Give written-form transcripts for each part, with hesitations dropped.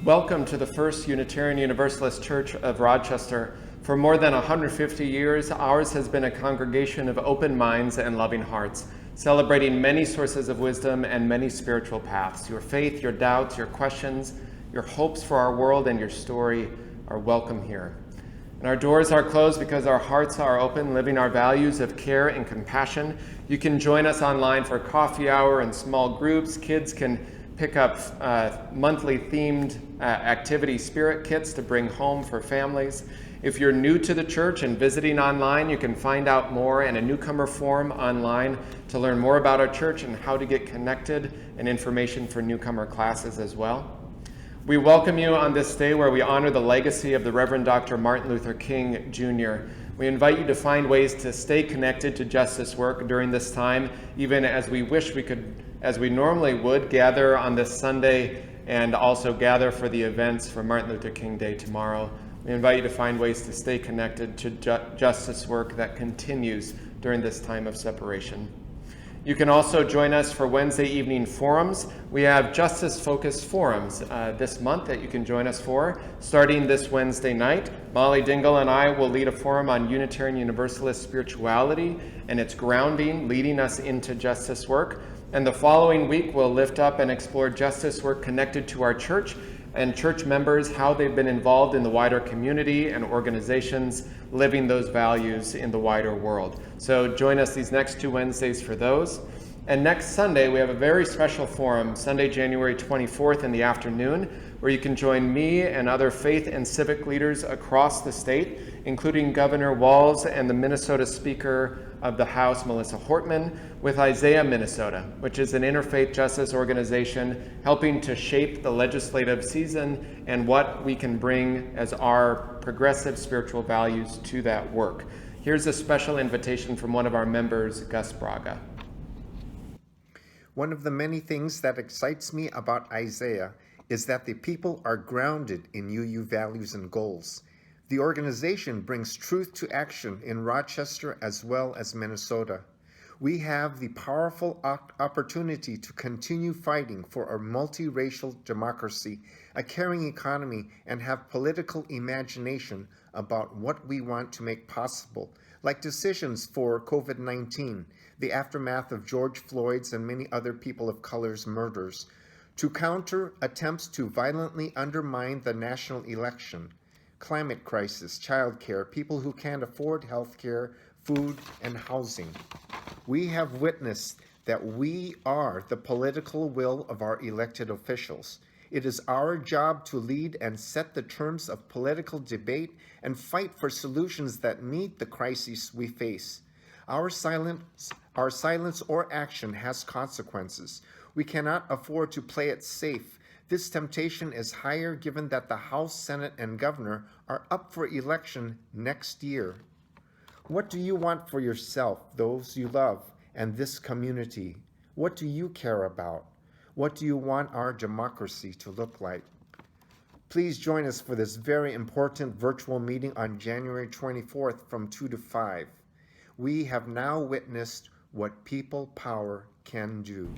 Welcome to the First Unitarian Universalist Church of Rochester. For more than 150 years, ours has been a congregation of open minds and loving hearts, celebrating many sources of wisdom and many spiritual paths. Your faith, your doubts, your questions, your hopes for our world, and your story are welcome here. And our doors are closed because our hearts are open, living our values of care and compassion. You can join us online for coffee hour and small groups. Kids can pick up monthly themed activity spirit kits to bring home for families. If you're new to the church and visiting online, you can find out more in a newcomer forum online to learn more about our church and how to get connected, and information for newcomer classes as well. We welcome you on this day where we honor the legacy of the Reverend Dr. Martin Luther King Jr. We invite you to find ways to stay connected to justice work during this time, even as we wish we could, as we normally would, gather on this Sunday and also gather for the events for Martin Luther King Day tomorrow. We invite you to find ways to stay connected to justice work that continues during this time of separation. You can also join us for Wednesday evening forums. We have justice-focused forums this month that you can join us for. Starting this Wednesday night, Molly Dingle and I will lead a forum on Unitarian Universalist spirituality and its grounding, leading us into justice work. And the following week, we'll lift up and explore justice work connected to our church and church members, how they've been involved in the wider community and organizations, living those values in the wider world. So join us these next 2 Wednesdays for those. And next Sunday, we have a very special forum, Sunday, January 24th in the afternoon, where you can join me and other faith and civic leaders across the state, including Governor Walz and the Minnesota Speaker of the House, Melissa Hortman, with Isaiah Minnesota, which is an interfaith justice organization helping to shape the legislative season and what we can bring as our progressive spiritual values to that work. Here's a special invitation from one of our members, Gus Braga. One of the many things that excites me about Isaiah is that the people are grounded in UU values and goals. The organization brings truth to action in Rochester as well as Minnesota. We have the powerful opportunity to continue fighting for a multiracial democracy, a caring economy, and have political imagination about what we want to make possible, like decisions for COVID-19, the aftermath of George Floyd's and many other people of color's murders, to counter attempts to violently undermine the national election, climate crisis, childcare, people who can't afford health care, food, and housing. We have witnessed that we are the political will of our elected officials. It is our job to lead and set the terms of political debate and fight for solutions that meet the crises we face. Our silence or action has consequences. We cannot afford to play it safe. This temptation is higher given that the House, Senate, and Governor are up for election next year. What do you want for yourself, those you love, and this community? What do you care about? What do you want our democracy to look like? Please join us for this very important virtual meeting on January 24th from 2 to 5. We have now witnessed what people power can do.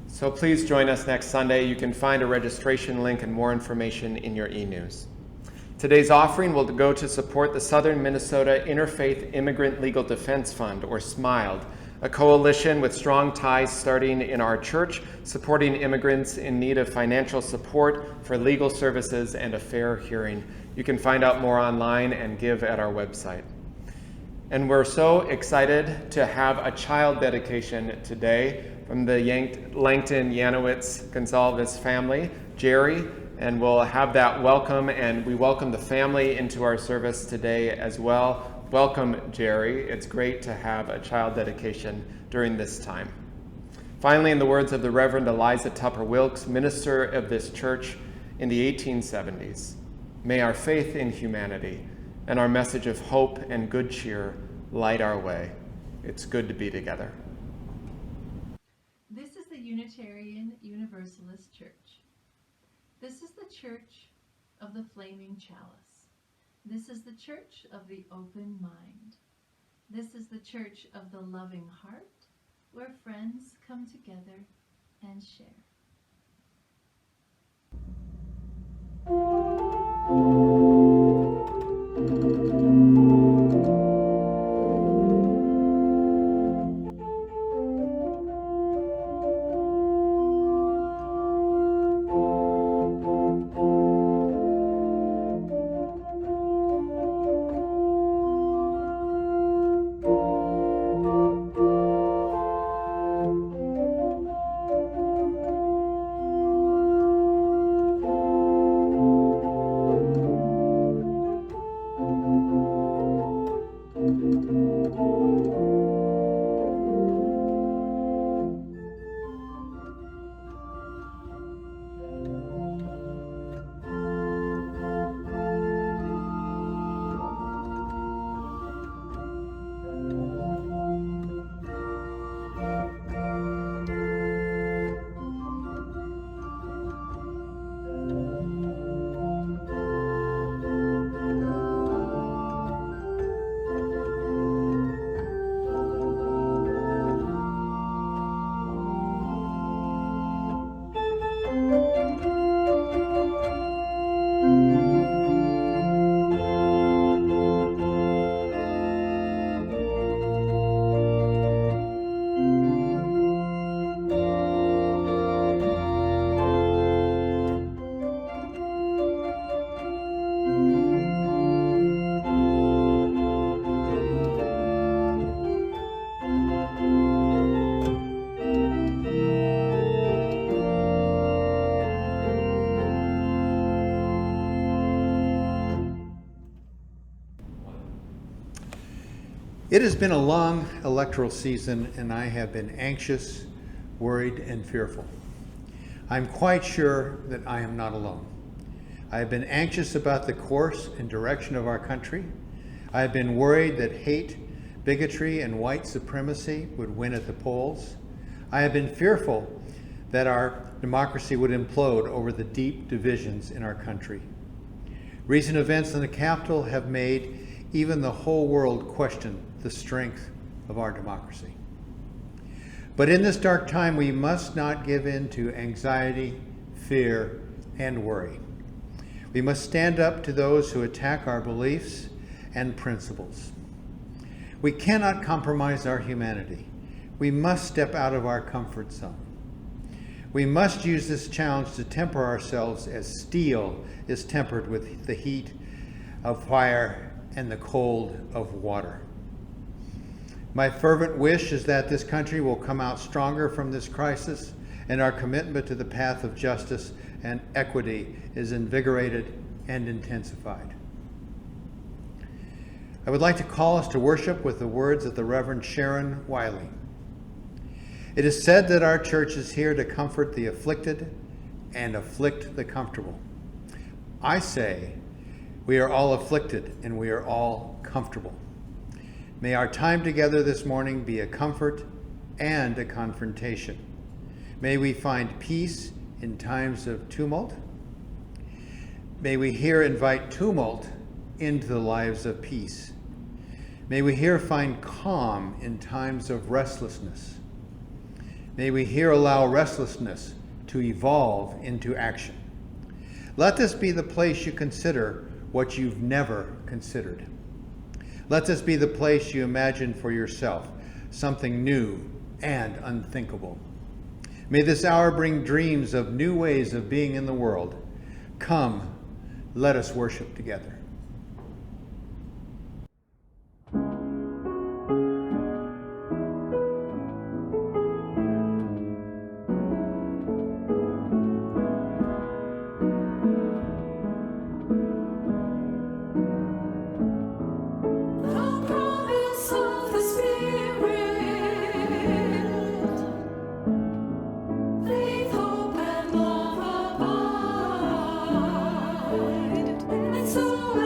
So please join us next Sunday. You can find a registration link and more information in your e-news. Today's offering will go to support the Southern Minnesota Interfaith Immigrant Legal Defense Fund, or SMILED, a coalition with strong ties starting in our church, supporting immigrants in need of financial support for legal services and a fair hearing. You can find out more online and give at our website. And we're so excited to have a child dedication today from the Langton Yanowitz Gonzalez family, Jerry, and we'll have that welcome, and we welcome the family into our service today as well. Welcome, Jerry. It's great to have a child dedication during this time. Finally, in the words of the Reverend Eliza Tupper Wilkes, minister of this church in the 1870s, may our faith in humanity and our message of hope and good cheer light our way. It's good to be together. This is the Unitarian Universalist Church. This is the Church of the Flaming Chalice. This is the Church of the Open Mind. This is the Church of the Loving Heart, where friends come together and share. It has been a long electoral season, and I have been anxious, worried, and fearful. I'm quite sure that I am not alone. I have been anxious about the course and direction of our country. I have been worried that hate, bigotry, and white supremacy would win at the polls. I have been fearful that our democracy would implode over the deep divisions in our country. Recent events in the Capitol have made even the whole world question the strength of our democracy. But in this dark time, we must not give in to anxiety, fear, and worry. We must stand up to those who attack our beliefs and principles. We cannot compromise our humanity. We must step out of our comfort zone. We must use this challenge to temper ourselves as steel is tempered with the heat of fire and the cold of water. My fervent wish is that this country will come out stronger from this crisis, and our commitment to the path of justice and equity is invigorated and intensified. I would like to call us to worship with the words of the Reverend Sharon Wiley. It is said that our church is here to comfort the afflicted and afflict the comfortable. I say we are all afflicted and we are all comfortable. May our time together this morning be a comfort and a confrontation. May we find peace in times of tumult. May we here invite tumult into the lives of peace. May we here find calm in times of restlessness. May we here allow restlessness to evolve into action. Let this be the place you consider what you've never considered. Let this be the place you imagine for yourself, something new and unthinkable. May this hour bring dreams of new ways of being in the world. Come, let us worship together. So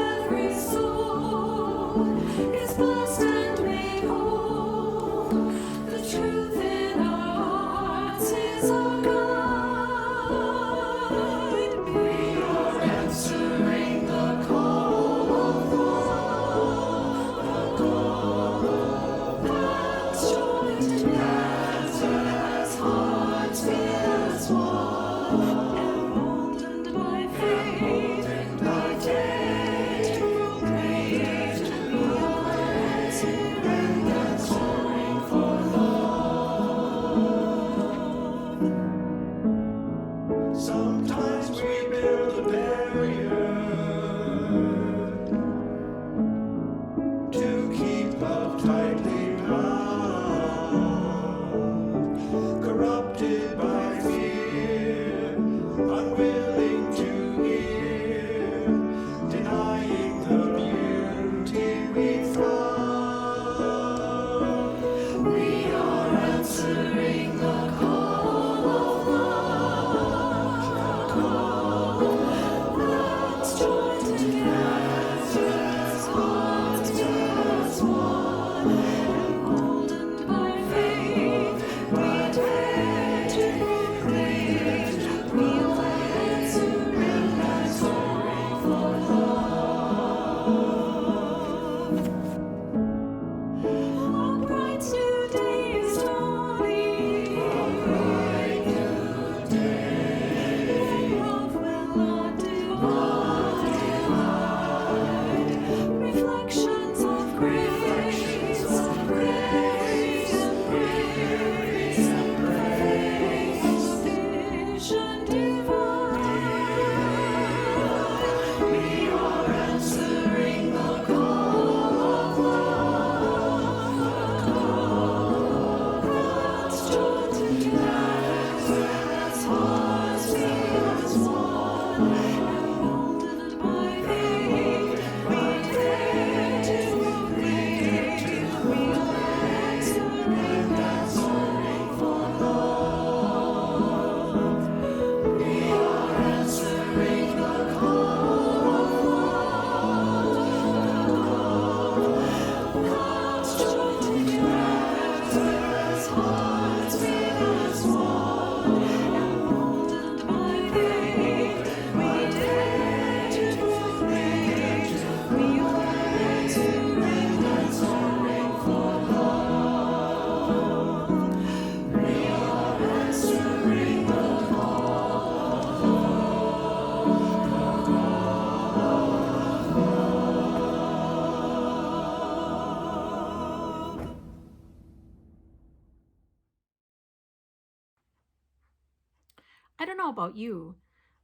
I don't know about you,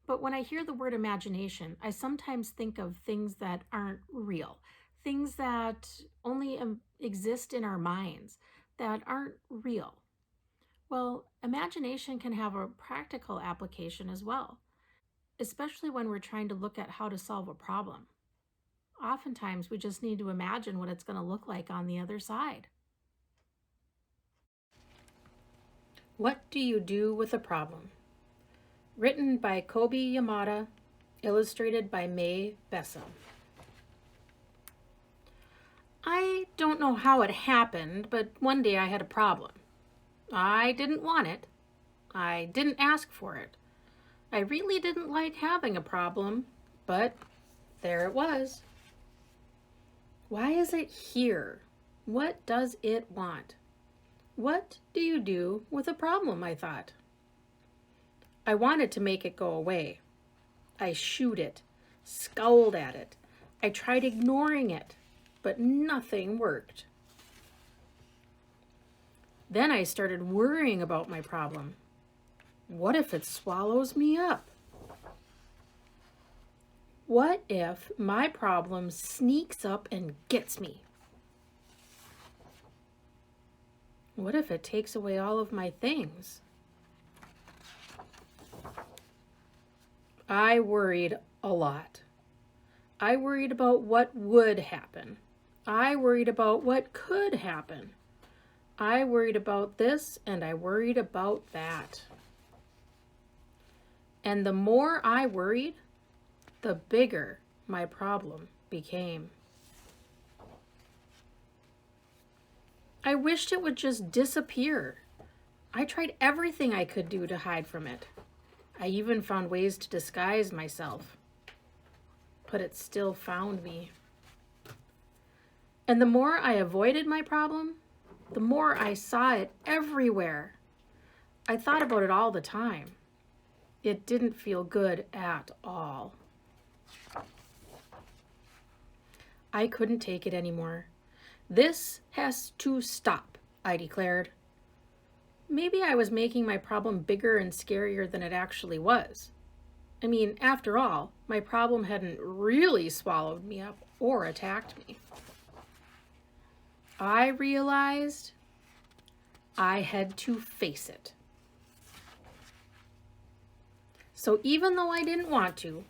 but when I hear the word imagination, I sometimes think of things that aren't real, things that only exist in our minds, that aren't real. Well, imagination can have a practical application as well, especially when we're trying to look at how to solve a problem. Oftentimes, we just need to imagine what it's going to look like on the other side. What do you do with a problem? Written by Kobe Yamada, illustrated by May Bessem. I don't know how it happened, but one day I had a problem. I didn't want it. I didn't ask for it. I really didn't like having a problem, but there it was. Why is it here? What does it want? What do you do with a problem, I thought. I wanted to make it go away. I shooed it, scowled at it. I tried ignoring it, but nothing worked. Then I started worrying about my problem. What if it swallows me up? What if my problem sneaks up and gets me? What if it takes away all of my things? I worried a lot. I worried about what would happen. I worried about what could happen. I worried about this and I worried about that. And the more I worried, the bigger my problem became. I wished it would just disappear. I tried everything I could do to hide from it. I even found ways to disguise myself. But it still found me. And the more I avoided my problem, the more I saw it everywhere. I thought about it all the time. It didn't feel good at all. I couldn't take it anymore. This has to stop, I declared. Maybe I was making my problem bigger and scarier than it actually was. I mean, after all, my problem hadn't really swallowed me up or attacked me. I realized I had to face it. So even though I didn't want to,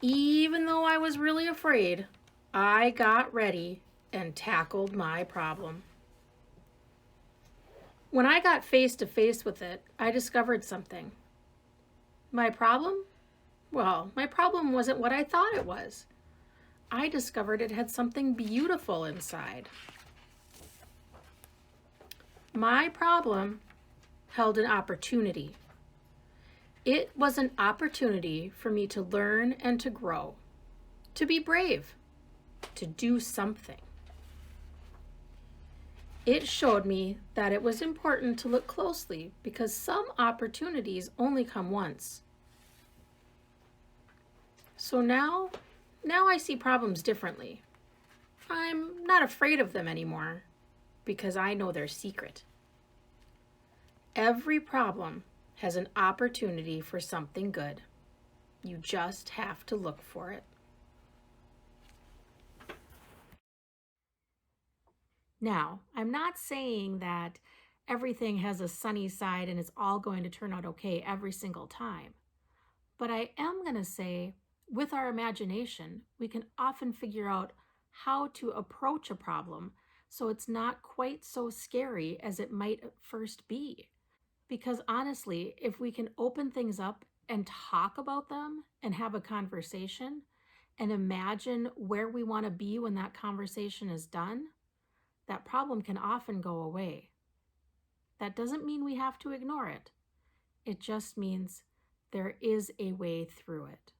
even though I was really afraid, I got ready and tackled my problem. When I got face to face with it, I discovered something. My problem? Well, my problem wasn't what I thought it was. I discovered it had something beautiful inside. My problem held an opportunity. It was an opportunity for me to learn and to grow, to be brave, to do something. It showed me that it was important to look closely because some opportunities only come once. So now I see problems differently. I'm not afraid of them anymore because I know their secret. Every problem has an opportunity for something good. You just have to look for it. Now, I'm not saying that everything has a sunny side and it's all going to turn out okay every single time. But I am going to say, with our imagination, we can often figure out how to approach a problem so it's not quite so scary as it might at first be. Because honestly, if we can open things up and talk about them and have a conversation and imagine where we want to be when that conversation is done, that problem can often go away. That doesn't mean we have to ignore it. It just means there is a way through it.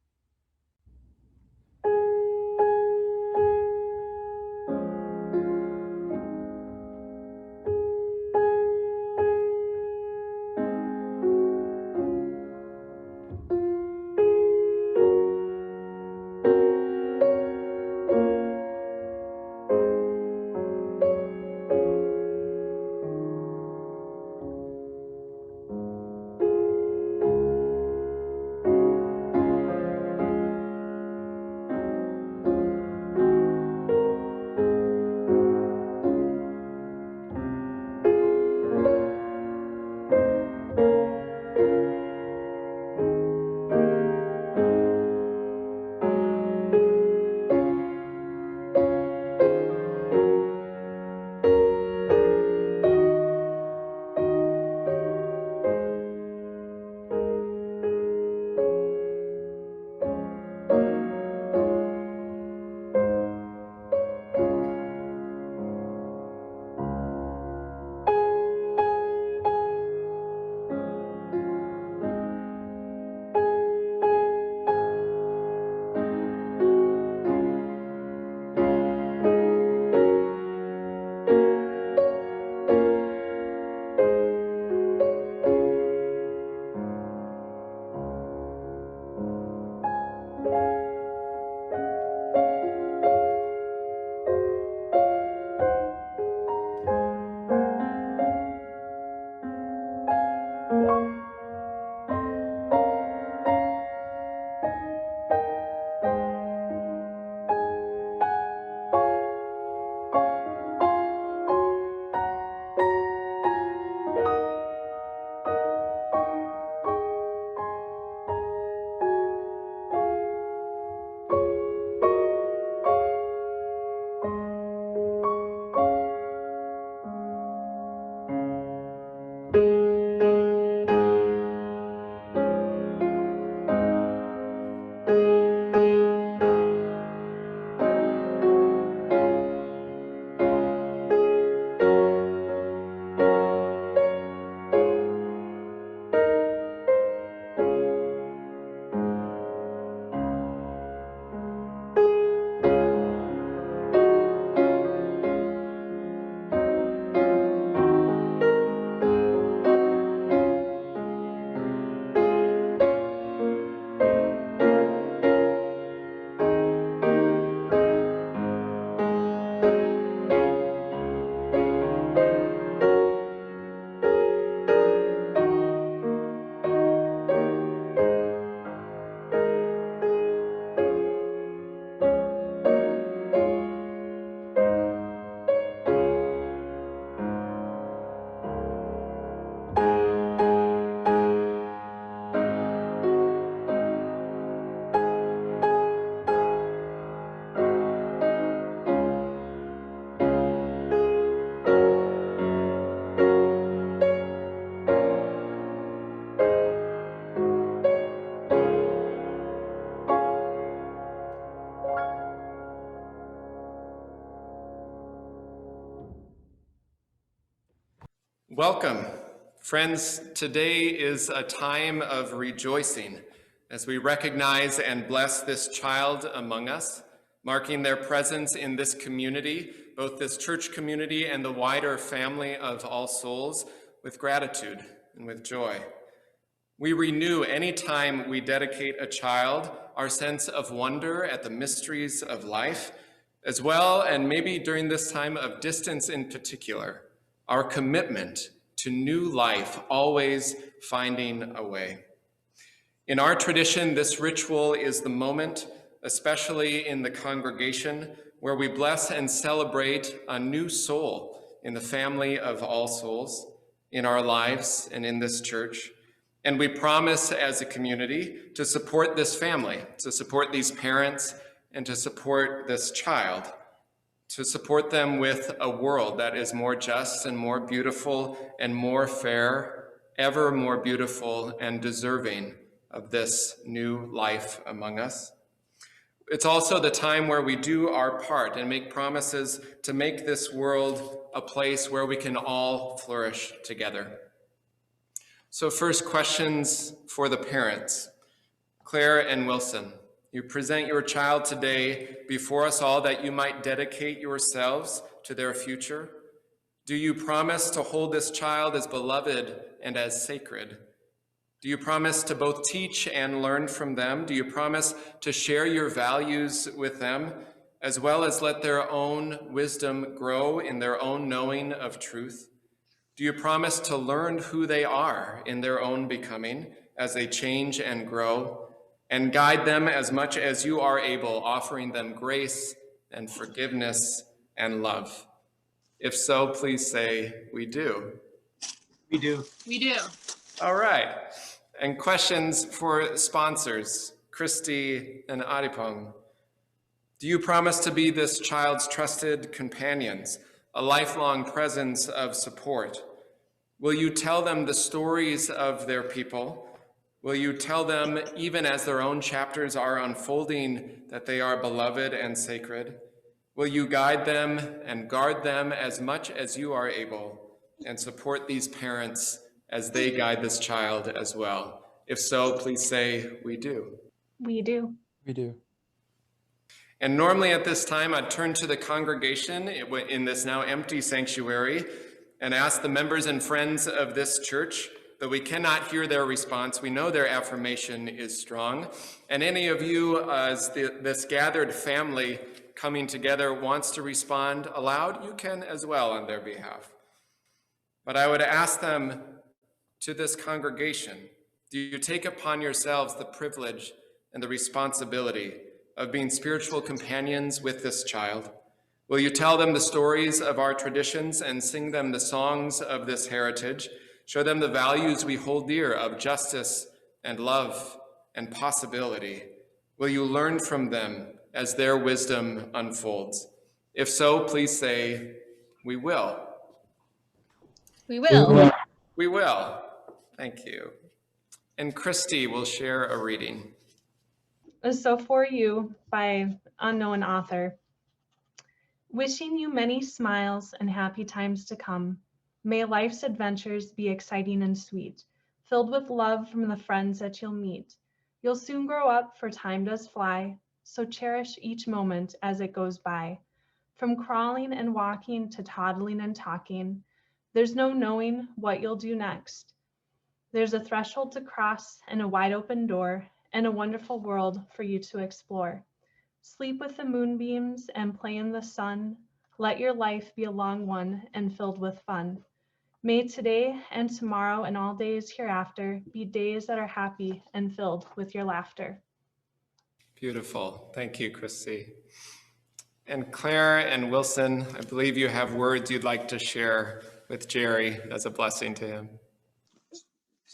Welcome. Friends, today is a time of rejoicing as we recognize and bless this child among us, marking their presence in this community, both this church community and the wider family of All Souls, with gratitude and with joy. We renew any time we dedicate a child our sense of wonder at the mysteries of life, as well, and maybe during this time of distance in particular, our commitment to new life, always finding a way. In our tradition, this ritual is the moment, especially in the congregation, where we bless and celebrate a new soul in the family of All Souls, in our lives and in this church. And we promise as a community to support this family, to support these parents, and to support this child, to support them with a world that is more just and more beautiful and more fair, ever more beautiful and deserving of this new life among us. It's also the time where we do our part and make promises to make this world a place where we can all flourish together. So first, questions for the parents. Claire and Wilson, you present your child today before us all that you might dedicate yourselves to their future. Do you promise to hold this child as beloved and as sacred? Do you promise to both teach and learn from them? Do you promise to share your values with them, as well as let their own wisdom grow in their own knowing of truth? Do you promise to learn who they are in their own becoming as they change and grow, and guide them as much as you are able, offering them grace and forgiveness and love? If so, please say, we do. We do. We do. All right. And questions for sponsors, Christy and Adipong. Do you promise to be this child's trusted companions, a lifelong presence of support? Will you tell them the stories of their people? Will you tell them, even as their own chapters are unfolding, that they are beloved and sacred? Will you guide them and guard them as much as you are able, and support these parents as they guide this child as well? If so, please say, we do. We do. We do. And normally at this time, I'd turn to the congregation in this now empty sanctuary and ask the members and friends of this church, but we cannot hear their response. We know their affirmation is strong. And any of you, as this gathered family coming together, wants to respond aloud, you can as well on their behalf. But I would ask them, to this congregation, do you take upon yourselves the privilege and the responsibility of being spiritual companions with this child? Will you tell them the stories of our traditions and sing them the songs of this heritage? Show them the values we hold dear of justice and love and possibility. Will you learn from them as their wisdom unfolds? If so, please say, we will. We will. We will. Thank you. And Christy will share a reading. So For You by unknown author. Wishing you many smiles and happy times to come. May life's adventures be exciting and sweet, filled with love from the friends that you'll meet. You'll soon grow up, for time does fly, so cherish each moment as it goes by. From crawling and walking to toddling and talking, there's no knowing what you'll do next. There's a threshold to cross and a wide open door and a wonderful world for you to explore. Sleep with the moonbeams and play in the sun. Let your life be a long one and filled with fun. May today and tomorrow and all days hereafter be days that are happy and filled with your laughter. Beautiful. Thank you, Christy. And Claire and Wilson, I believe you have words you'd like to share with Jerry as a blessing to him.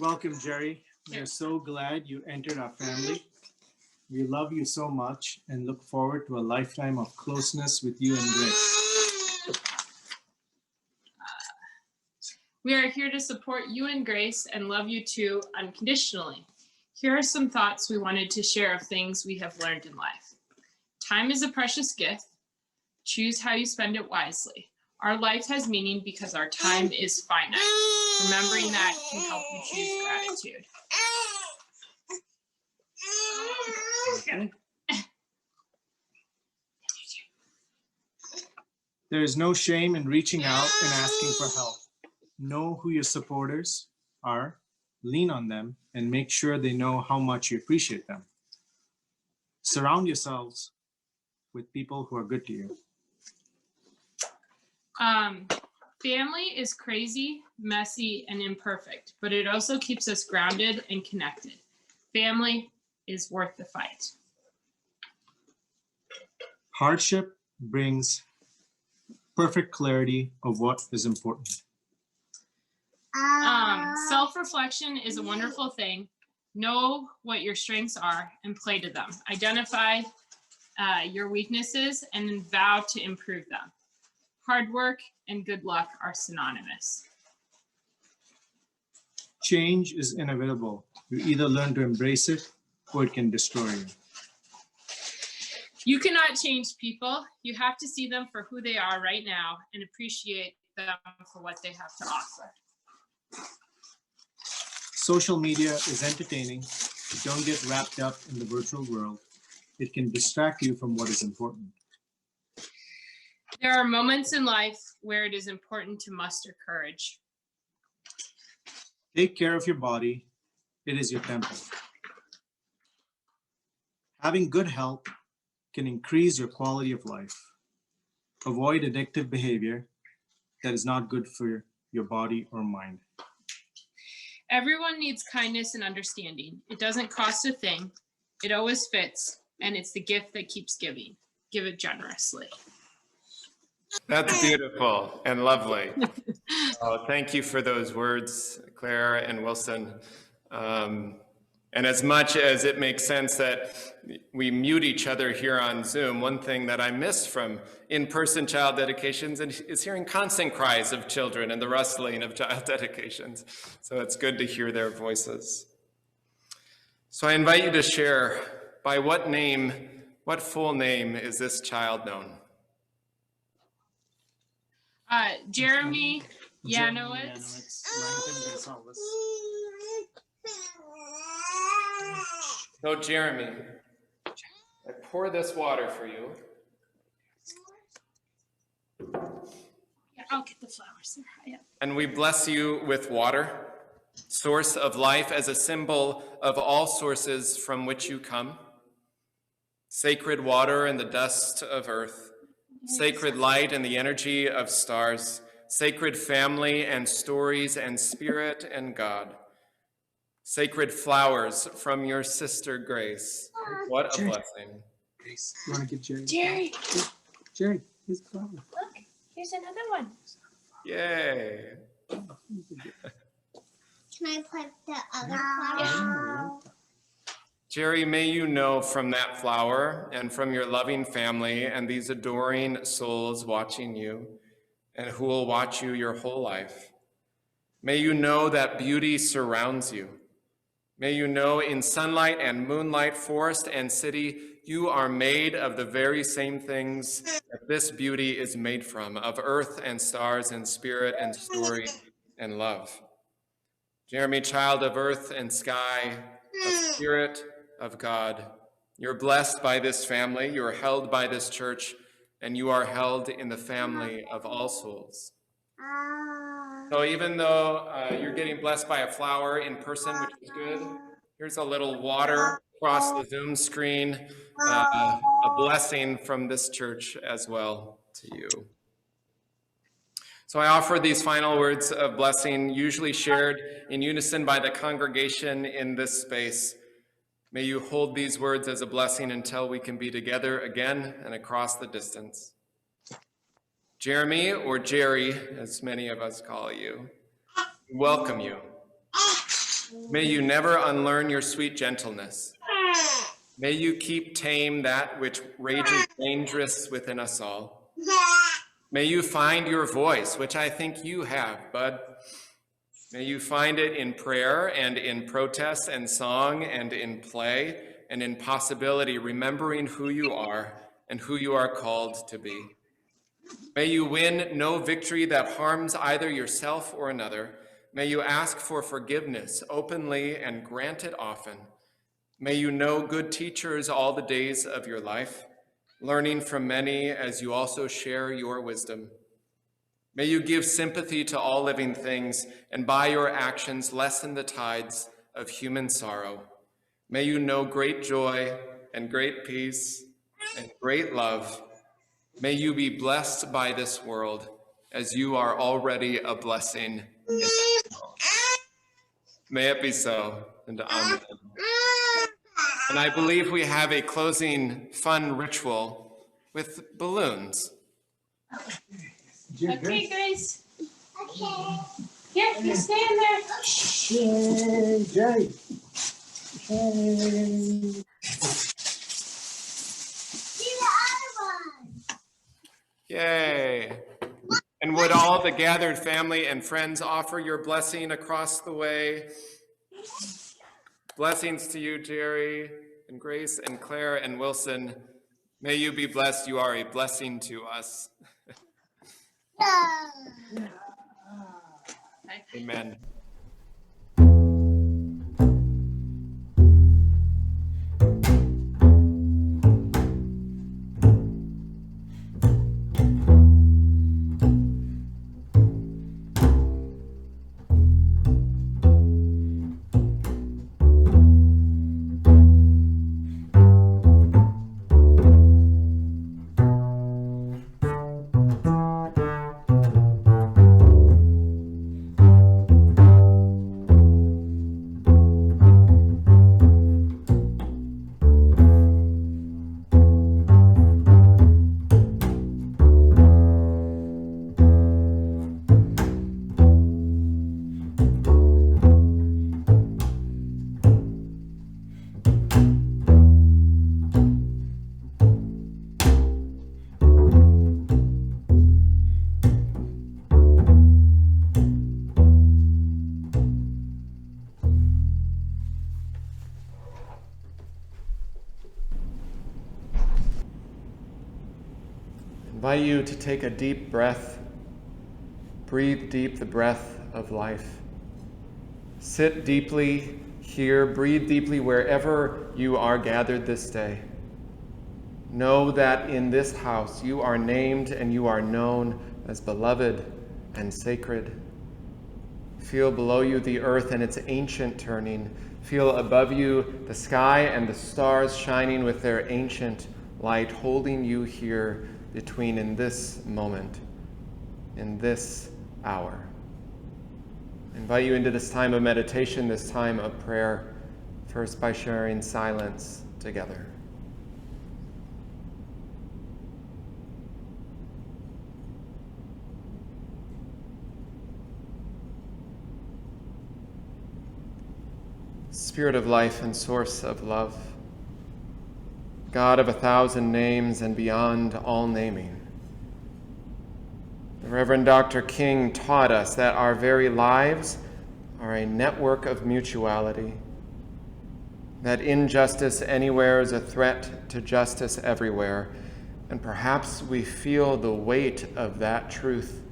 Welcome, Jerry. We're so glad you entered our family. We love you so much and look forward to a lifetime of closeness with you and Grace. We are here to support you and Grace and love you too unconditionally. Here are some thoughts we wanted to share of things we have learned in life. Time is a precious gift. Choose how you spend it wisely. Our life has meaning because our time is finite. Remembering that can help you choose gratitude. There is no shame in reaching out and asking for help. Know who your supporters are, lean on them, and make sure they know how much you appreciate them. Surround yourselves with people who are good to you. Family is crazy, messy, and imperfect, but it also keeps us grounded and connected. Family is worth the fight. Hardship brings perfect clarity of what is important. Self-reflection is a wonderful thing. Know what your strengths are and play to them. Identify your weaknesses and vow to improve them. Hard work and good luck are synonymous. Change is inevitable. You either learn to embrace it or it can destroy you. You cannot change people. You have to see them for who they are right now and appreciate them for what they have to offer. Social media is entertaining. Don't get wrapped up in the virtual world. It can distract you from what is important. There are moments in life where it is important to muster courage. Take care of your body. It is your temple. Having good health can increase your quality of life. Avoid addictive behavior that is not good for your body or mind. Everyone needs kindness and understanding. It doesn't cost a thing. It always fits, and it's the gift that keeps giving. Give it generously. That's beautiful and lovely. Thank you for those words, Claire and Wilson. And as much as it makes sense that we mute each other here on Zoom, one thing that I miss from in-person child dedications is hearing constant cries of children and the rustling of child dedications. So it's good to hear their voices. So I invite you to share, by what name, what full name is this child known? Jeremy Yanowitz. So Jeremy, I pour this water for you. Yeah, I'll get the flowers there. Yeah. And we bless you with water, source of life, as a symbol of all sources from which you come. Sacred water in the dust of earth, sacred light and the energy of stars, sacred family and stories and spirit and God. Sacred flowers from your sister Grace. What a blessing. Grace, you want to give Jerry? Jerry. Jerry, here's the flower. Look, here's another one. Yay. Can I put the other flower? Jerry, may you know from that flower and from your loving family and these adoring souls watching you and who will watch you your whole life. May you know that beauty surrounds you. May you know in sunlight and moonlight, forest and city, you are made of the very same things that this beauty is made from, of earth and stars and spirit and story and love. Jeremy, child of earth and sky, of spirit, of God, you're blessed by this family, you're held by this church, and you are held in the family of all souls. So even though you're getting blessed by a flower in person, which is good, here's a little water across the Zoom screen, a blessing from this church as well to you. So I offer these final words of blessing, usually shared in unison by the congregation in this space. May you hold these words as a blessing until we can be together again and across the distance. Jeremy, or Jerry, as many of us call you, welcome you. May you never unlearn your sweet gentleness. May you keep tame that which rages dangerous within us all. May you find your voice, which I think you have, bud. May you find it in prayer and in protest and song and in play and in possibility, remembering who you are and who you are called to be. May you win no victory that harms either yourself or another. May you ask for forgiveness openly and grant it often. May you know good teachers all the days of your life, learning from many as you also share your wisdom. May you give sympathy to all living things, and by your actions lessen the tides of human sorrow. May you know great joy and great peace and great love. May you be blessed by this world as you are already a blessing in this world. May it be so, and amen. And I believe we have a closing fun ritual with balloons. Okay, Grace. Okay. Here, you stand there. Yay, Jay. Yay. See the other one. Yay. And would all the gathered family and friends offer your blessing across the way? Blessings to you, Jerry, and Grace, and Claire, and Wilson. May you be blessed. You are a blessing to us. Amen. I invite you to take a deep breath. Breathe deep the breath of life. Sit deeply here. Breathe deeply wherever you are gathered this day. Know that in this house you are named and you are known as beloved and sacred. Feel below you the earth and its ancient turning. Feel above you the sky and the stars shining with their ancient light, holding you here between in this moment, in this hour. I invite you into this time of meditation, this time of prayer, first by sharing silence together. Spirit of life and source of love, God of 1,000 names and beyond all naming. The Reverend Dr. King taught us that our very lives are a network of mutuality, that injustice anywhere is a threat to justice everywhere, and perhaps we feel the weight of that truth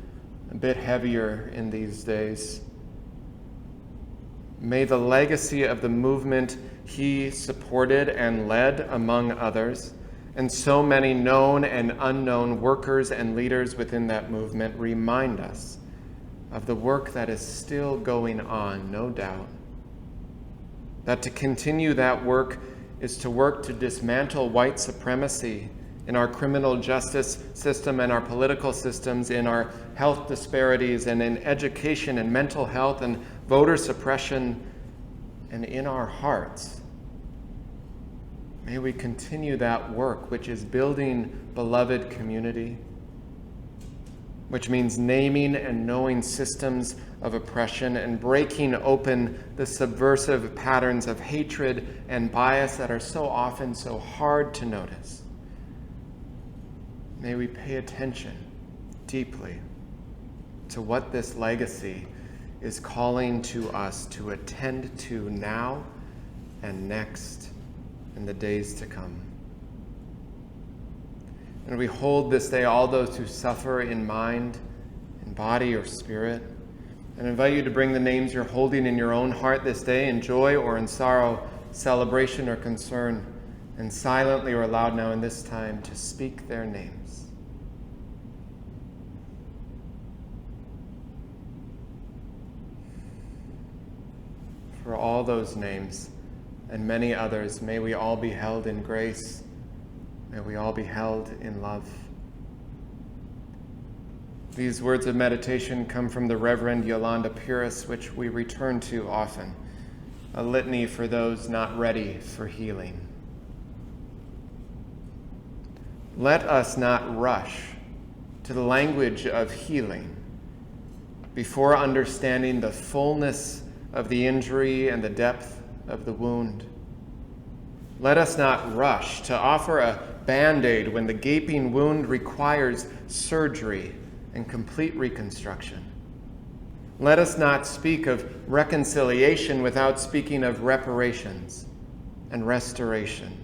a bit heavier in these days. May the legacy of the movement he supported and led, among others, and so many known and unknown workers and leaders within that movement remind us of the work that is still going on, no doubt. That to continue that work is to work to dismantle white supremacy in our criminal justice system and our political systems, in our health disparities and in education and mental health and voter suppression, and in our hearts. May we continue that work, which is building beloved community, which means naming and knowing systems of oppression and breaking open the subversive patterns of hatred and bias that are so often so hard to notice. May we pay attention deeply to what this legacy is calling to us to attend to now and next in the days to come. And we hold this day all those who suffer in mind, in body or spirit, And I invite you to bring the names you're holding in your own heart this day in joy or in sorrow, celebration or concern, and silently or aloud now in this time to speak their names. For all those names and many others, may we all be held in grace. May we all be held in love. These words of meditation come from the Reverend Yolanda Purist, which we return to often, a litany for those not ready for healing. Let us not rush to the language of healing before understanding the fullness of the injury and the depth of the wound. Let us not rush to offer a Band-Aid when the gaping wound requires surgery and complete reconstruction. Let us not speak of reconciliation without speaking of reparations and restoration.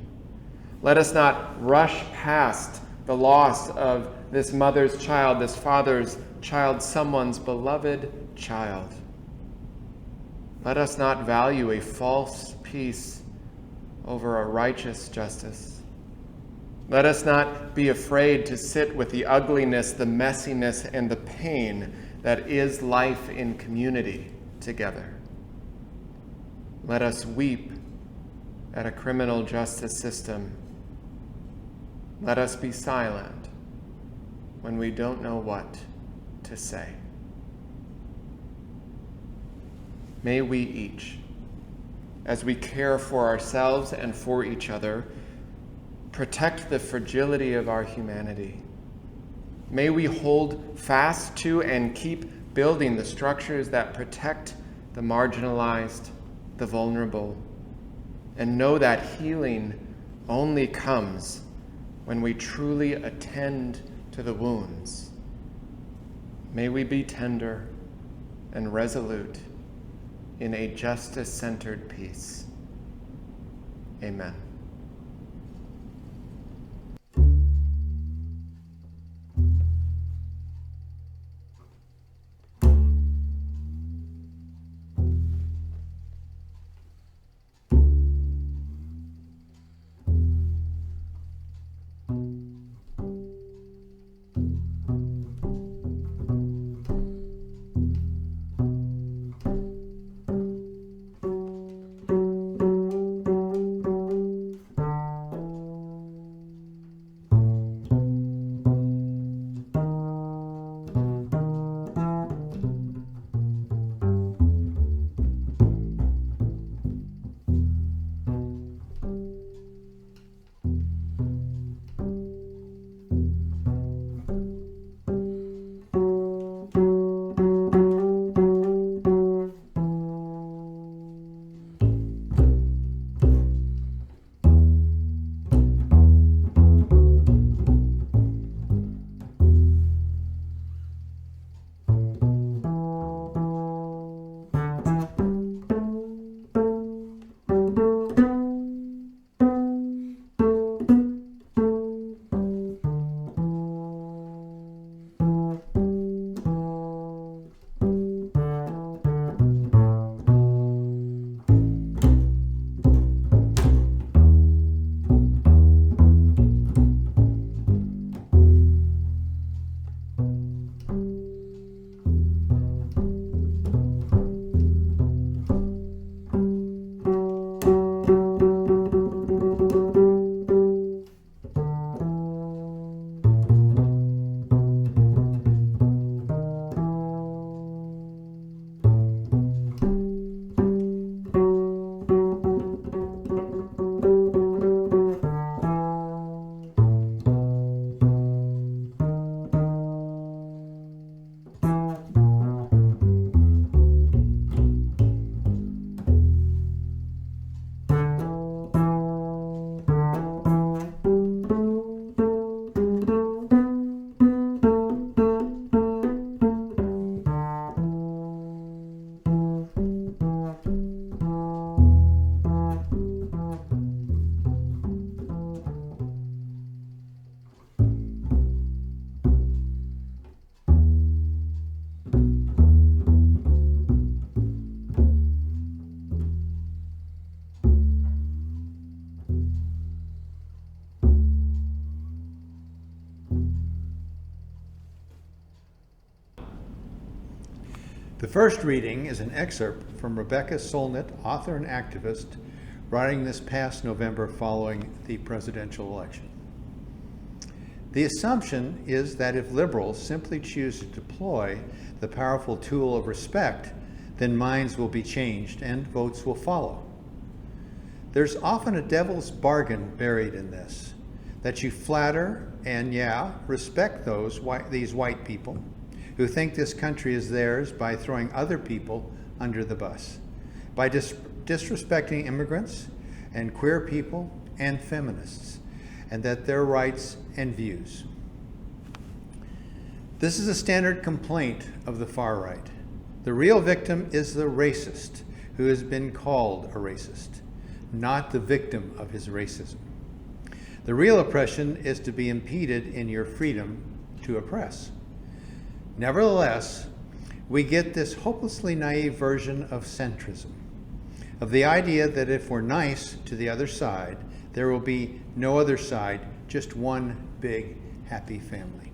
Let us not rush past the loss of this mother's child, this father's child, someone's beloved child. Let us not value a false peace over a righteous justice. Let us not be afraid to sit with the ugliness, the messiness, and the pain that is life in community together. Let us weep at a criminal justice system. Let us be silent when we don't know what to say. May we each, as we care for ourselves and for each other, protect the fragility of our humanity. May we hold fast to and keep building the structures that protect the marginalized, the vulnerable, and know that healing only comes when we truly attend to the wounds. May we be tender and resolute in a justice-centered peace. Amen. The first reading is an excerpt from Rebecca Solnit, author and activist, writing this past November following the presidential election. The assumption is that if liberals simply choose to deploy the powerful tool of respect, then minds will be changed and votes will follow. There's often a devil's bargain buried in this, that you flatter and, respect these white people who think this country is theirs by throwing other people under the bus, by disrespecting immigrants and queer people and feminists, and that their rights and views. This is a standard complaint of the far right. The real victim is the racist who has been called a racist, not the victim of his racism. The real oppression is to be impeded in your freedom to oppress. Nevertheless, we get this hopelessly naive version of centrism, of the idea that if we're nice to the other side, there will be no other side, just one big happy family.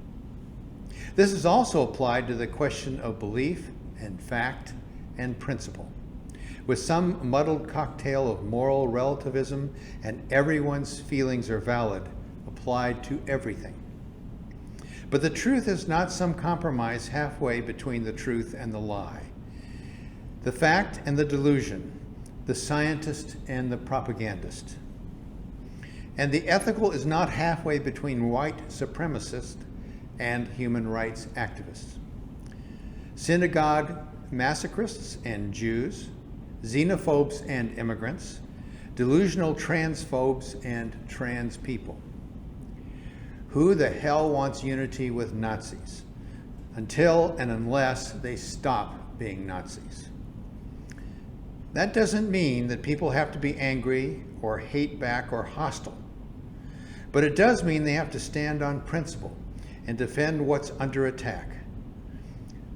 This is also applied to the question of belief and fact and principle, with some muddled cocktail of moral relativism and everyone's feelings are valid applied to everything. But the truth is not some compromise halfway between the truth and the lie, the fact and the delusion, the scientist and the propagandist. And the ethical is not halfway between white supremacists and human rights activists, synagogue massacrists and Jews, xenophobes and immigrants, delusional transphobes and trans people. Who the hell wants unity with Nazis? Until and unless they stop being Nazis. That doesn't mean that people have to be angry or hate back or hostile. But it does mean they have to stand on principle and defend what's under attack.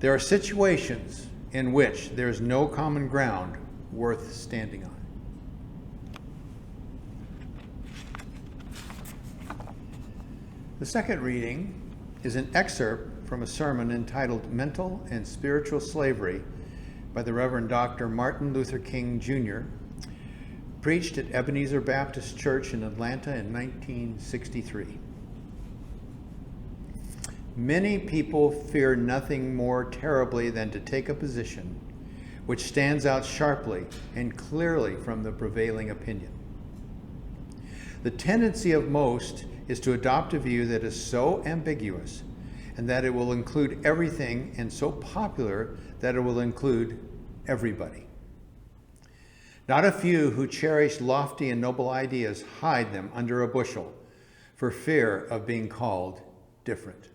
There are situations in which there is no common ground worth standing on. The second reading is an excerpt from a sermon entitled Mental and Spiritual Slavery by the Reverend Dr. Martin Luther King Jr., preached at Ebenezer Baptist Church in Atlanta in 1963. Many people fear nothing more terribly than to take a position which stands out sharply and clearly from the prevailing opinion. The tendency of most is to adopt a view that is so ambiguous and that it will include everything, and so popular that it will include everybody. Not a few who cherish lofty and noble ideas hide them under a bushel for fear of being called different.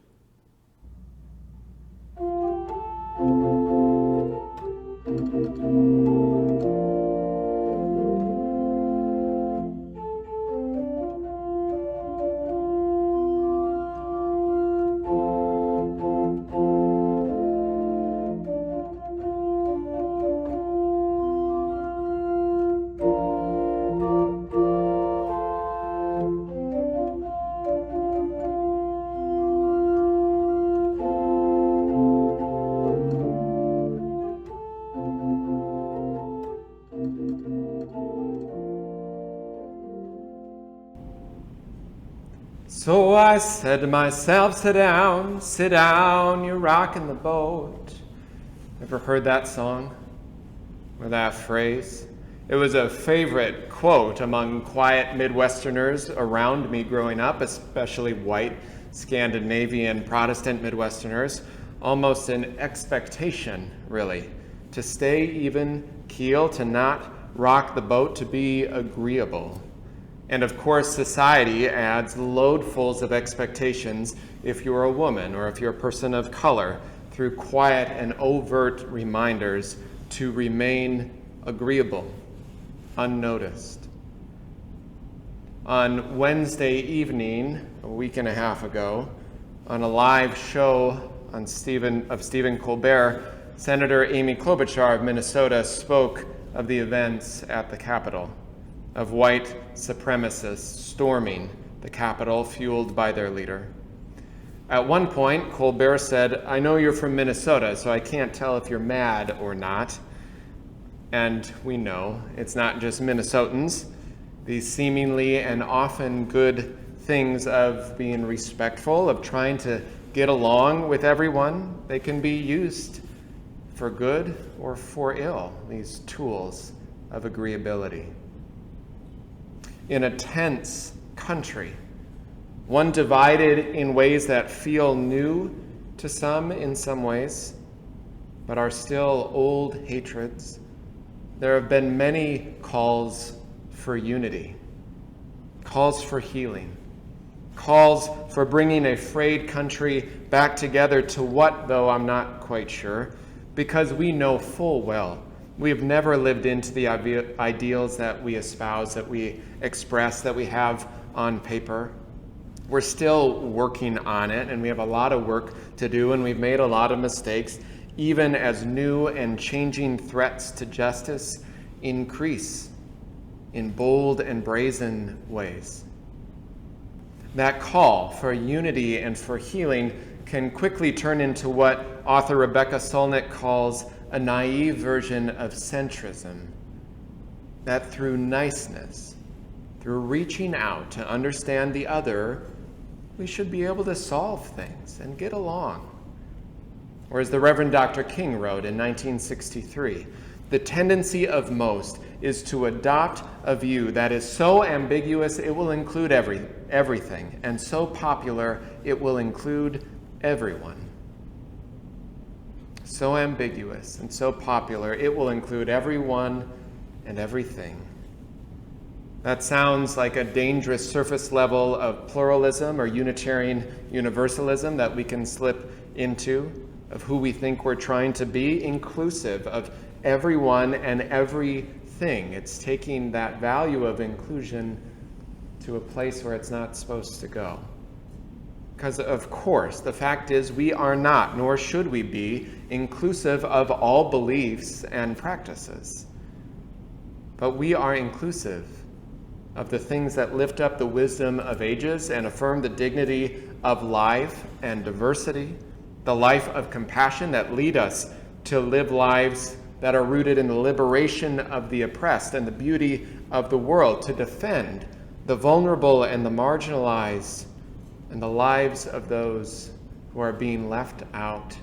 So I said to myself, sit down, you're rocking the boat. Ever heard that song or that phrase? It was a favorite quote among quiet Midwesterners around me growing up, especially white Scandinavian Protestant Midwesterners, almost an expectation, really, to stay even keel, to not rock the boat, to be agreeable. And of course, society adds loadfuls of expectations if you're a woman or if you're a person of color, through quiet and overt reminders to remain agreeable, unnoticed. On Wednesday evening, a week and a half ago, on a live show of Stephen Colbert, Senator Amy Klobuchar of Minnesota spoke of the events at the Capitol, of white supremacists storming the Capitol, fueled by their leader. At one point, Colbert said, "I know you're from Minnesota, so I can't tell if you're mad or not." And we know it's not just Minnesotans. These seemingly and often good things of being respectful, of trying to get along with everyone, they can be used for good or for ill, these tools of agreeability. In a tense country, one divided in ways that feel new to some in some ways, but are still old hatreds, there have been many calls for unity, calls for healing, calls for bringing a frayed country back together to what, though I'm not quite sure, because we know full well we have never lived into the ideals that we espouse, that we express, that we have on paper. We're still working on it, and we have a lot of work to do, and we've made a lot of mistakes, even as new and changing threats to justice increase in bold and brazen ways. That call for unity and for healing can quickly turn into what author Rebecca Solnit calls a naive version of centrism, that through niceness, through reaching out to understand the other, we should be able to solve things and get along. Or as the Reverend Dr. King wrote in 1963, the tendency of most is to adopt a view that is so ambiguous it will include everything, and so popular it will include everyone. So ambiguous and so popular it will include everyone and everything. That sounds like a dangerous surface level of pluralism or Unitarian Universalism that we can slip into, of who we think we're trying to be, inclusive of everyone and everything. It's taking that value of inclusion to a place where it's not supposed to go. Because, of course, the fact is we are not, nor should we be, inclusive of all beliefs and practices. But we are inclusive of the things that lift up the wisdom of ages and affirm the dignity of life and diversity, the life of compassion that lead us to live lives that are rooted in the liberation of the oppressed and the beauty of the world, to defend the vulnerable and the marginalized and the lives of those who are being left out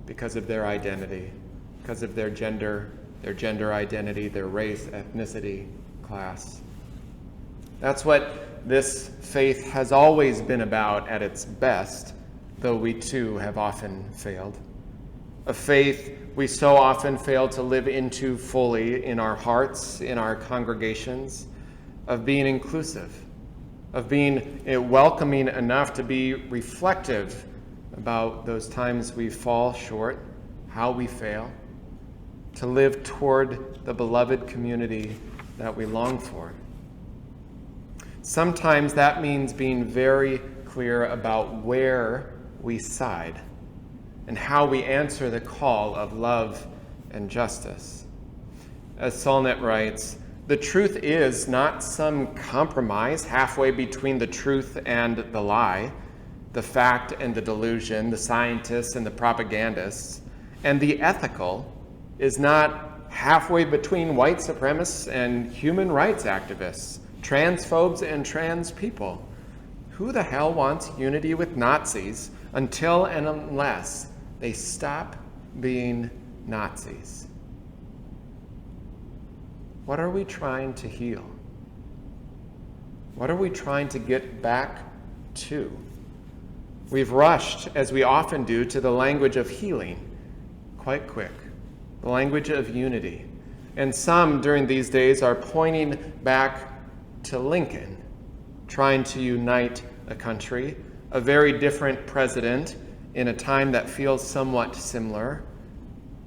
because of their identity, because of their gender identity, their race, ethnicity, class. That's what this faith has always been about at its best, though we too have often failed. A faith we so often fail to live into fully in our hearts, in our congregations, of being inclusive, of being welcoming enough to be reflective about those times we fall short, how we fail, to live toward the beloved community that we long for. Sometimes that means being very clear about where we side and how we answer the call of love and justice. As Solnit writes, the truth is not some compromise halfway between the truth and the lie, the fact and the delusion, the scientists and the propagandists. And the ethical is not halfway between white supremacists and human rights activists, transphobes and trans people. Who the hell wants unity with Nazis until and unless they stop being Nazis? What are we trying to heal? What are we trying to get back to? We've rushed, as we often do, to the language of healing, quite quick, the language of unity. And some during these days are pointing back to Lincoln, trying to unite a country, a very different president in a time that feels somewhat similar.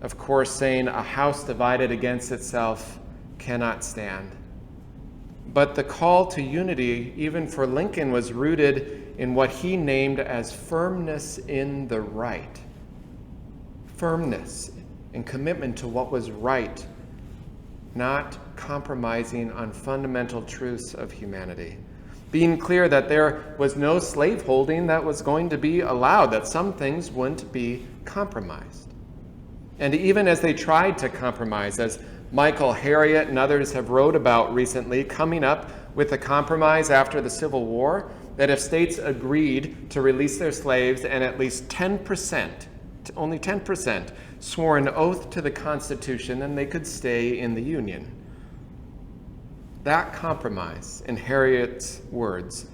Of course, saying a house divided against itself cannot stand. But the call to unity, even for Lincoln, was rooted in what he named as firmness in the right. Firmness and commitment to what was right, not compromising on fundamental truths of humanity. being clear that there was no slaveholding that was going to be allowed, that some things wouldn't be compromised. And even as they tried to compromise, as Michael Harriot and others have wrote about recently, coming up with a compromise after the Civil War, that if states agreed to release their slaves and at least 10%, only 10%, swore an oath to the Constitution, then they could stay in the Union. That compromise, in Harriot's words,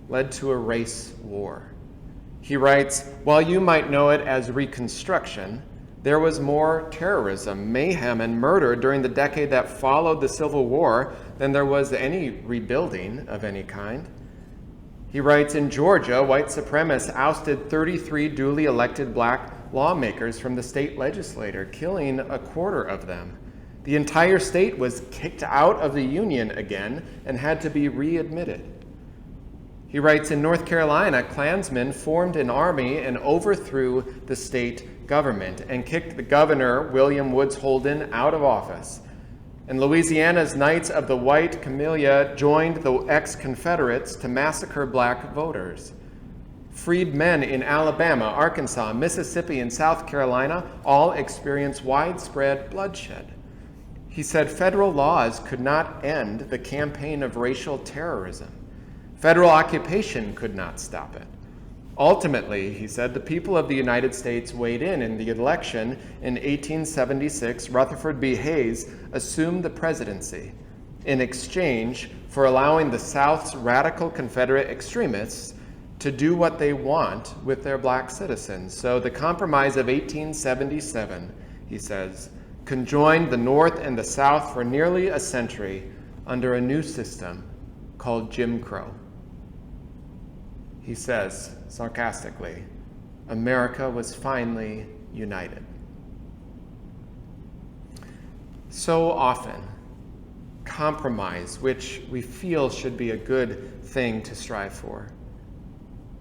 led to a race war. He writes, while you might know it as Reconstruction, there was more terrorism, mayhem, and murder during the decade that followed the Civil War than there was any rebuilding of any kind. He writes, in Georgia, white supremacists ousted 33 duly elected black lawmakers from the state legislature, killing a quarter of them. The entire state was kicked out of the Union again and had to be readmitted. He writes, in North Carolina, Klansmen formed an army and overthrew the state government and kicked the governor, William Woods Holden, out of office. And Louisiana's Knights of the White Camellia joined the ex-Confederates to massacre black voters. Freed men in Alabama, Arkansas, Mississippi, and South Carolina all experienced widespread bloodshed. He said federal laws could not end the campaign of racial terrorism. Federal occupation could not stop it. Ultimately, he said, the people of the United States weighed in the election in 1876. Rutherford B. Hayes assumed the presidency in exchange for allowing the South's radical Confederate extremists to do what they want with their black citizens. So the Compromise of 1877, he says, conjoined the North and the South for nearly a century under a new system called Jim Crow. He says, sarcastically, America was finally united. So often, compromise, which we feel should be a good thing to strive for,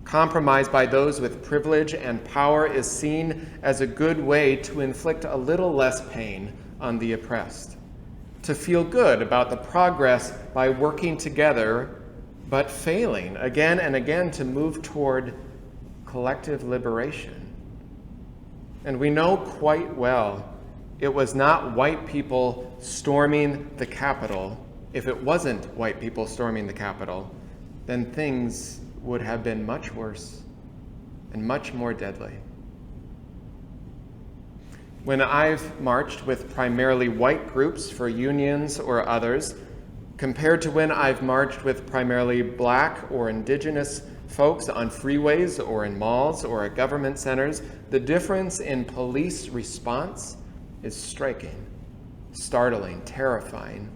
compromise by those with privilege and power is seen as a good way to inflict a little less pain on the oppressed, to feel good about the progress by working together, but failing again and again to move toward collective liberation. And we know quite well it was not white people storming the Capitol. If it wasn't white people storming the Capitol, then things would have been much worse and much more deadly. When I've marched with primarily white groups for unions or others, compared to when I've marched with primarily black or indigenous folks on freeways or in malls or at government centers, the difference in police response is striking, startling, terrifying.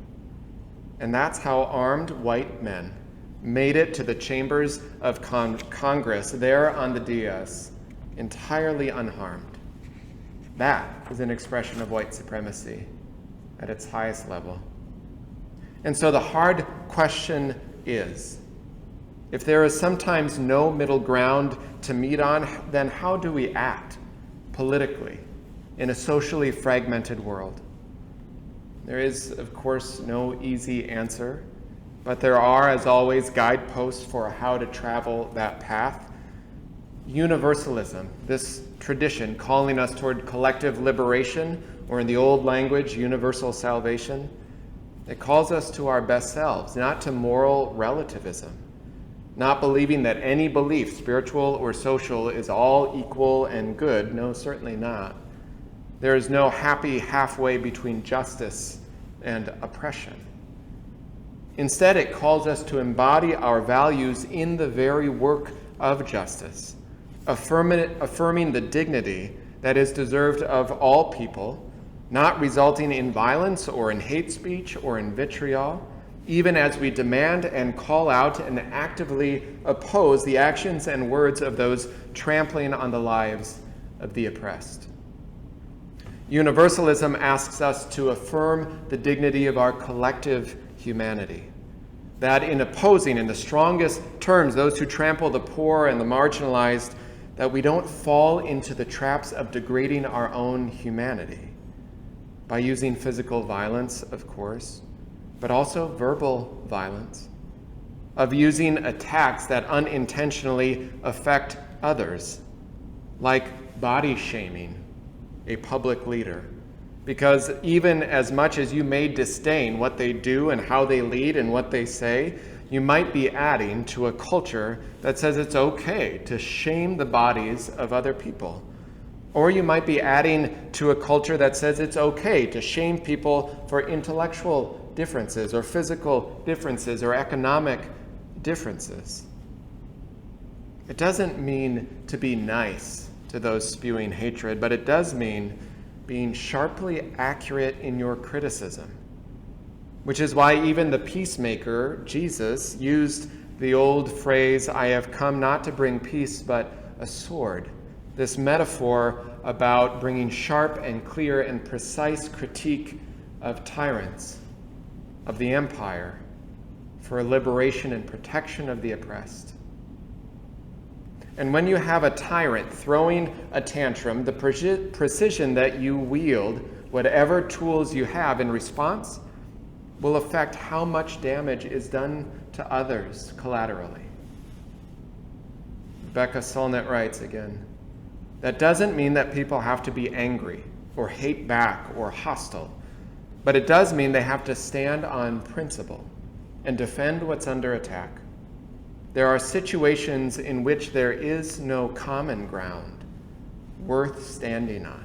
And that's how armed white men made it to the chambers of Congress there on the dais, entirely unharmed. That is an expression of white supremacy at its highest level. And so the hard question is, if there is sometimes no middle ground to meet on, then how do we act politically in a socially fragmented world? There is, of course, no easy answer, but there are, as always, guideposts for how to travel that path. Universalism, this tradition calling us toward collective liberation, or in the old language, universal salvation, it calls us to our best selves, not to moral relativism, not believing that any belief, spiritual or social, is all equal and good. No, certainly not. There is no happy halfway between justice and oppression. Instead, it calls us to embody our values in the very work of justice, affirming the dignity that is deserved of all people, not resulting in violence or in hate speech or in vitriol, even as we demand and call out and actively oppose the actions and words of those trampling on the lives of the oppressed. Universalism asks us to affirm the dignity of our collective humanity, that in opposing in the strongest terms those who trample the poor and the marginalized, that we don't fall into the traps of degrading our own humanity by using physical violence, of course, but also verbal violence, of using attacks that unintentionally affect others, like body shaming a public leader. Because even as much as you may disdain what they do and how they lead and what they say, you might be adding to a culture that says it's okay to shame the bodies of other people. Or you might be adding to a culture that says it's okay to shame people for intellectual differences or physical differences or economic differences. It doesn't mean to be nice to those spewing hatred, but it does mean being sharply accurate in your criticism, which is why even the peacemaker, Jesus, used the old phrase, "I have come not to bring peace, but a sword." This metaphor about bringing sharp and clear and precise critique of tyrants, of the empire, for liberation and protection of the oppressed. And when you have a tyrant throwing a tantrum, the precision that you wield, whatever tools you have in response, will affect how much damage is done to others collaterally. Rebecca Solnit writes again, that doesn't mean that people have to be angry or hate back or hostile, but it does mean they have to stand on principle and defend what's under attack. There are situations in which there is no common ground worth standing on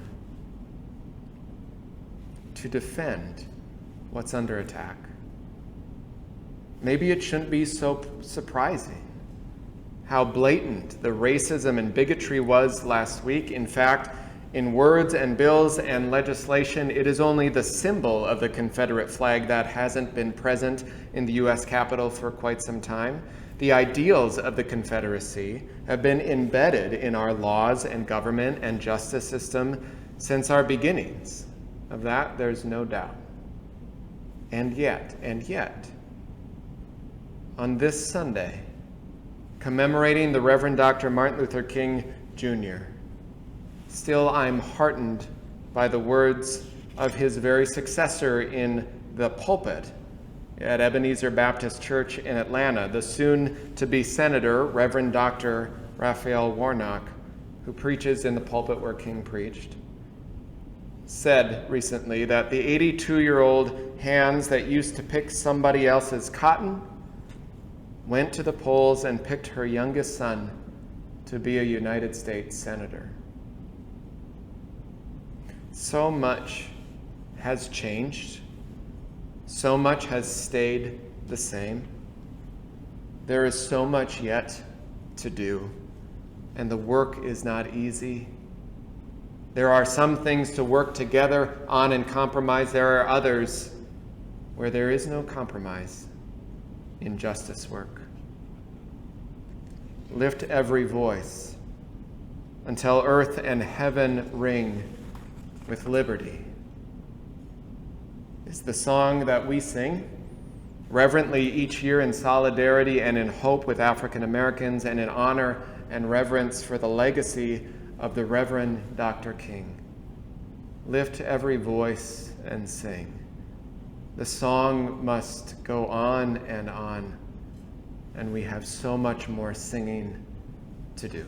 to defend what's under attack. Maybe it shouldn't be so surprising how blatant the racism and bigotry was last week. In fact, in words and bills and legislation, it is only the symbol of the Confederate flag that hasn't been present in the U.S. Capitol for quite some time. The ideals of the Confederacy have been embedded in our laws and government and justice system since our beginnings. Of that, there's no doubt. And yet, on this Sunday, commemorating the Reverend Dr. Martin Luther King, Jr., still I'm heartened by the words of his very successor in the pulpit at Ebenezer Baptist Church in Atlanta, the soon-to-be Senator, Reverend Dr. Raphael Warnock, who preaches in the pulpit where King preached, said recently that the 82-year-old hands that used to pick somebody else's cotton went to the polls and picked her youngest son to be a United States Senator. So much has changed. So much has stayed the same. There is so much yet to do, and the work is not easy. There are some things to work together on and compromise. There are others where there is no compromise in justice work. Lift every voice until earth and heaven ring with liberty is the song that we sing reverently each year in solidarity and in hope with African Americans and in honor and reverence for the legacy of the Reverend Dr. King. Lift every voice and sing. The song must go on, and we have so much more singing to do.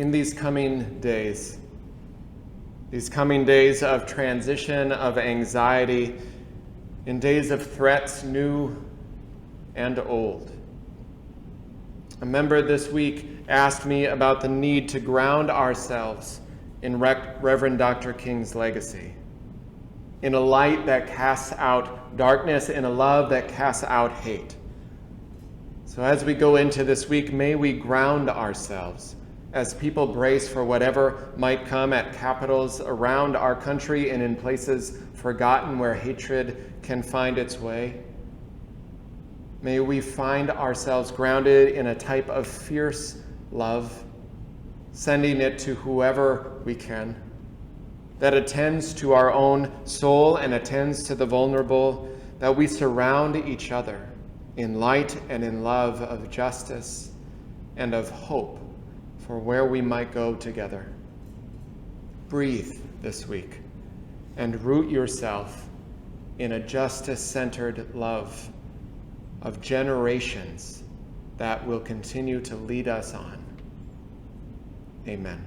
in these coming days of transition, of anxiety, in days of threats new and old. A member this week asked me about the need to ground ourselves in Reverend Dr. King's legacy, in a light that casts out darkness, in a love that casts out hate. So as we go into this week, may we ground ourselves as people brace for whatever might come at capitals around our country and in places forgotten where hatred can find its way. May we find ourselves grounded in a type of fierce love, sending it to whoever we can, that attends to our own soul and attends to the vulnerable, that we surround each other in light and in love of justice and of hope for where we might go together. Breathe this week and root yourself in a justice-centered love of generations that will continue to lead us on. Amen.